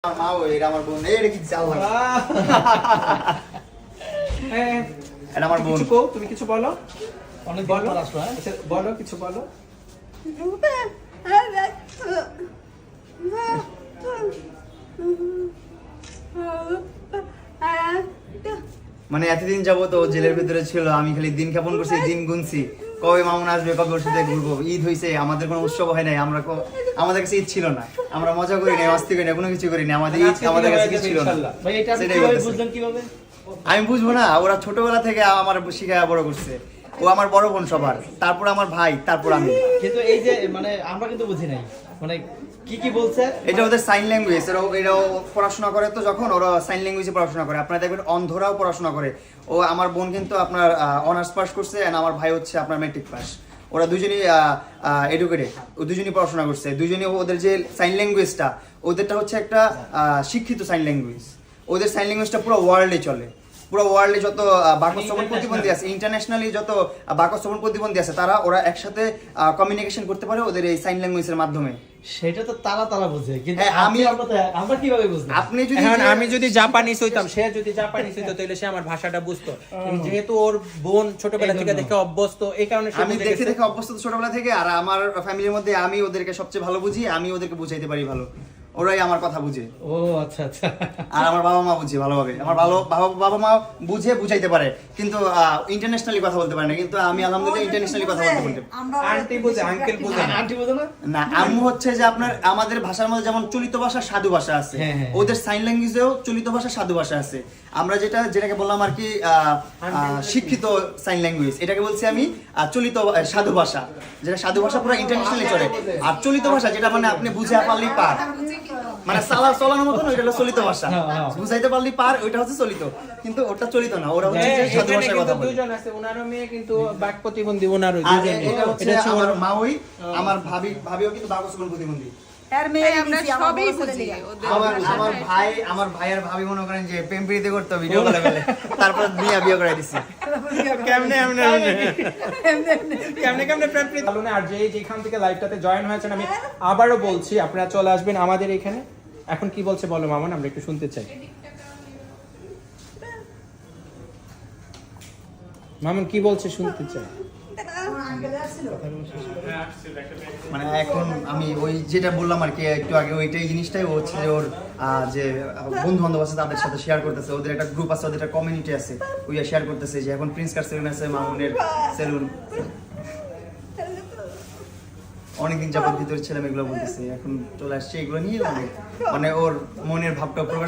মা এটা আমার বোন এটা কি চাল এটা আমার বোন তুমি কিছু বলো অনেক বলো পর আসলো হ্যাঁ আচ্ছা বলো কিছু বলো মানে এতদিন যাবত ও জেলের ভিতরে ছিল, আমি খালি দিন ক্ষেপণ করছি, দিন গুনছি কবে মামুন আসবে, কবে ওর সাথে ঘুরবো। ঈদ হয়েছে, আমাদের কোনো উৎসব হয় নাই, আমাদের কাছে ঈদ ছিল না, আমরা মজা করি না, মাস্তি করি না, কোনো কিছু করি না, আমাদের ঈদ আমাদের কাছে কিছু ছিল না। ভাই এটা আপনি সেটাই কিভাবে বলতেছি। বুঝলেন কিভাবে? আমি বুঝবো না, ওরা ছোটবেলা থেকে আমার শিখায় বড় করছে। ও আমার বড় বোন সবার, তারপর আমার ভাই, তারপর আমি। কিন্তু এই যে মানে আমরা কিন্তু বুঝি নাই মানে কি বলছে। এটা ওদের সাইন ল্যাঙ্গুয়েজ, এরাও পড়াশোনা করে, তো যখন ওরা সাইন ল্যাঙ্গুয়েজে পড়াশোনা করে, আপনারা দেখবেন অন্ধরাও পড়াশোনা করে। ও আমার বোন কিন্তু আপনার অনার্স পাস করছে, এন্ড আমার ভাই হচ্ছে আপনার ম্যাট্রিক পাস। ওরা দুজনই এডুকেটেড, ও দুজনই পড়াশোনা করছে, দুজনই। ওদের যে সাইন ল্যাঙ্গুয়েজটা, ওদেরটা হচ্ছে একটা শিক্ষিত সাইন ল্যাঙ্গুয়েজ। ওদের সাইন ল্যাঙ্গুয়েজটা পুরো ওয়ার্ল্ডে চলে, পুরো ওয়ার্ল্ডে যত বাকশ্রবণ প্রতিবন্ধী আছে, ইন্টারন্যাশনালি যত বাকশ্রবণ প্রতিবন্ধী আছে, ওরা একসাথে কমিউনিকেশন করতে পারে ওদের এই সাইন ল্যাঙ্গুয়েজের মাধ্যমে। সেটা তো তারা বুঝে, কিন্তু হ্যাঁ, আমরা কিভাবে বুঝলাম? আপনি যদি এখন আমি যদি জাপানিজ হইতাম, সে যদি জাপানিজ হইতো তাহলে সে আমার ভাষাটা বুঝতো। যেহেতু ওর বোন ছোটবেলা থেকে দেখে অভ্যস্ত, এই কারণে সে আমি বুঝে দেখে গেছে। দেখে অভ্যস্ত ছোটবেলা থেকে, আর আমার ফ্যামিলির মধ্যে আমি ওদেরকে সবচেয়ে ভালো বুঝি, আমি ওদেরকে বুঝাইতে পারি ভালো, ওরাই আমার কথা বুঝে। ও আচ্ছা আচ্ছা। আর আমার বাবা মা বুঝে ভালোভাবে, আমার বাবা মা বুঝাইতে পারে, কিন্তু ইন্টারন্যাশনালি কথা বলতে পারে না, কিন্তু আমি আলহামদুলিল্লাহ ইন্টারন্যাশনালি কথা বলতে পারি। আন্টি বুঝে, আঙ্কেল বুঝে না। আন্টি বুঝে না? না, আম্মু হচ্ছে যে আপনার আমাদের ভাষার মধ্যে যেমন চলিত ভাষা সাধু ভাষা আছে, হ্যাঁ, হ্যাঁ। ওদের সাইন ল্যাঙ্গুয়েজেও চলিত ভাষা সাধু ভাষা আছে। আমরা যেটাকে বললাম আর কি শিক্ষিত সাইন ল্যাঙ্গুয়েজ, এটাকে বলছি আমি চলিত সাধু ভাষা, যেটা সাধু ভাষা পুরো ইন্টারন্যাশনালি চলে। আর চলিত ভাষা যেটা মানে আপনি বুঝে পারলেই পার, মানে চলানোর মতন, ওইটা হলো চলিত ভাষা, বুঝাইতে পারলেই পার, ওইটা হচ্ছে চলিত। কিন্তু ওটা চলিত না, ওরা হচ্ছে যে সাধু ভাষায় কথা বলে। দুজন আছে, ওনারও মেয়ে কিন্তু বাক প্রতিবন্ধী, ওনারও আর দুজন। এটা হচ্ছে আমার মাওই, আমার ভাবিও কিন্তু বাকশ্রবণ প্রতিবন্ধী। আমার ভাই আর ভাবি মনে করেন যে প্রেম প্রীতি করতে ভিডিও কলে ফেলে, তারপর বিয়ে করে দিচ্ছি। কেমনে প্রেম প্রীতি ভালো না। আর যেখান থেকে লাইভটাতে জয়েন হয়েছেন, আমি আবারও বলছি আপনারা চলে আসবেন আমাদের এখানে। এখন কি বলছে বলো মামুন, আমরা একটু শুনতে চাই। মামুন কি বলছে শুনতে চাই। মানে এখন আমি ওই যেটা বললাম আর কি একটু আগে, ওইটাই জিনিসটাই ও হচ্ছে যে ওর যে বন্ধু বান্ধব আছে তাদের সাথে শেয়ার করতেছে, ওদের একটা গ্রুপ আছে, ওদের একটা কমিউনিটি আছে, ওই শেয়ার করতেছে যে এখন প্রিন্স কার সেলুন আছে, মামুনের সেলুন। অনেকদিন যাবত ভিতরে ছিলাম, এগুলো বলতেছে, এখন চলে আসছে এগুলো নিয়ে, মানে ওর মনের ভাবটা প্রকাশ